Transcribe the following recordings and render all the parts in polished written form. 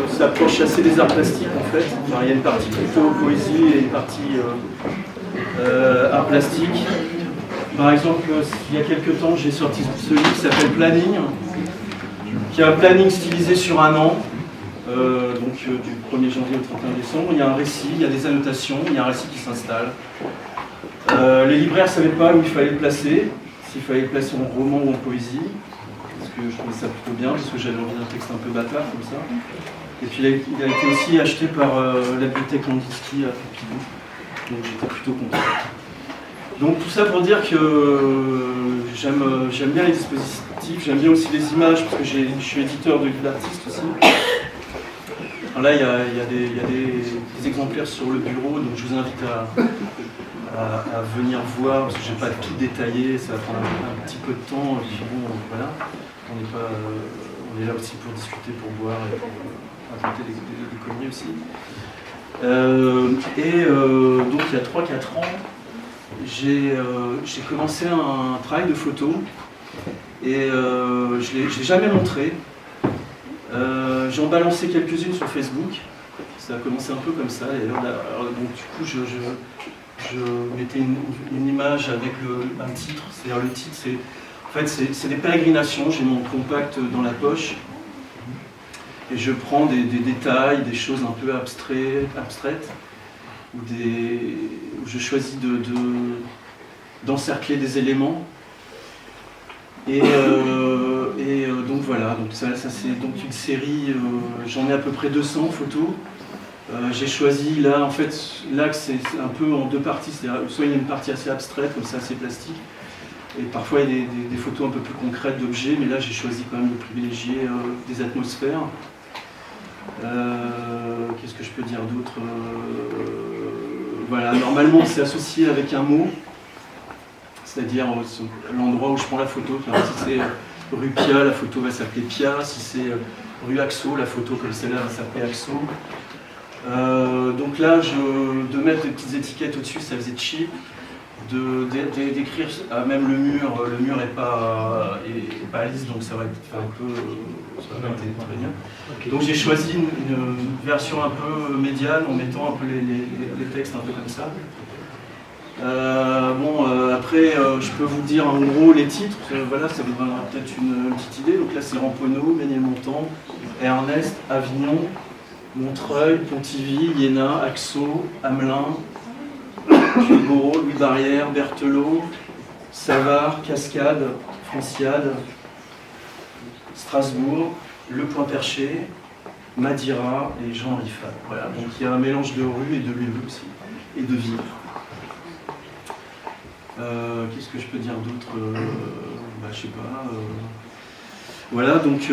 Ça approche assez des arts plastiques en fait. Enfin, il y a une partie plutôt poésie et une partie art plastique. Par exemple, il y a quelques temps, j'ai sorti ce livre qui s'appelle Planning, qui est un planning stylisé sur un an, du 1er janvier au 31 décembre. Il y a un récit, il y a des annotations, il y a un récit qui s'installe. Les libraires ne savaient pas où il fallait le placer, s'il fallait le placer en roman ou en poésie, parce que je trouvais ça plutôt bien, parce que j'avais envie d'un texte un peu bâtard comme ça. Et puis il a été aussi acheté par la bibliothèque Kandinsky à Pompidou, donc j'étais plutôt content. Donc tout ça pour dire que j'aime bien les dispositifs, j'aime bien aussi les images, parce que je suis éditeur de livres d'artistes aussi. Alors là, il y a des exemplaires sur le bureau, donc je vous invite à venir voir, parce que je ne vais pas tout détailler, ça va prendre un petit peu de temps, et puis bon, voilà, on est là aussi pour discuter, pour boire et pour raconter des conneries aussi. Donc il y a 3-4 ans, j'ai commencé un travail de photo, et je ne l'ai jamais montré. J'en balancé quelques-unes sur Facebook, ça a commencé un peu comme ça, et donc du coup je mettais une image avec un titre, c'est-à-dire le titre, c'est des pérégrinations, j'ai mon compact dans la poche, et je prends des détails, des choses un peu abstraites, où je choisis d'encercler des éléments, et donc voilà, donc ça c'est donc une série, j'en ai à peu près 200 photos. J'ai choisi là, en fait, l'axe c'est un peu en deux parties, c'est-à-dire soit il y a une partie assez abstraite, comme ça assez plastique, et parfois il y a des photos un peu plus concrètes d'objets, mais là j'ai choisi quand même de privilégier des atmosphères. Qu'est-ce que je peux dire d'autre? Voilà, normalement c'est associé avec un mot, c'est-à-dire l'endroit où je prends la photo. Si c'est rue Pia, la photo va s'appeler Pia. Si c'est rue Axo, la photo comme celle-là va s'appeler Axo. Donc là, de mettre des petites étiquettes au-dessus, ça faisait cheap. D'écrire même le mur n'est pas lisse, donc ça va être un peu, ça va pas être très bien. Okay. Donc j'ai choisi une version un peu médiane en mettant un peu les textes un peu comme ça. Après, je peux vous dire en gros les titres, voilà, ça vous donnera peut-être une petite idée. Donc là, c'est Ramponneau, Ménilmontant, Ernest, Avignon, Montreuil, Pontivy, Iéna, Axo, Hamelin, Puygaud, Louis Barrière, Berthelot, Savard, Cascade, Franciade, Strasbourg, Le Point Perché, Madeira et Jean Rifat. Voilà, donc il y a un mélange de rues et de lieux aussi, et de villes. Qu'est-ce que je peux dire d'autre? Je sais pas. Voilà, donc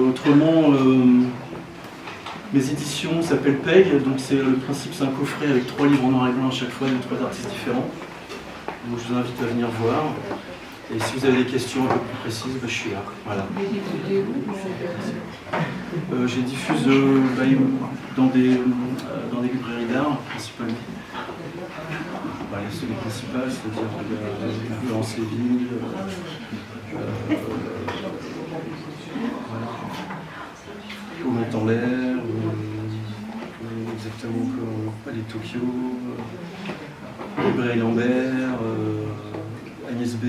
autrement, mes éditions s'appellent PEG, donc le principe c'est un coffret avec 3 livres en noir et blanc à chaque fois de 3 artistes différents. Donc je vous invite à venir voir. Et si vous avez des questions un peu plus précises, je suis là. Voilà. Je diffuse dans des librairies d'art, principalement. Les principales, c'est-à-dire en Séville, au Mont en l'air, exactement comme Palais Tokyo, librairie Lambert, Agnès B.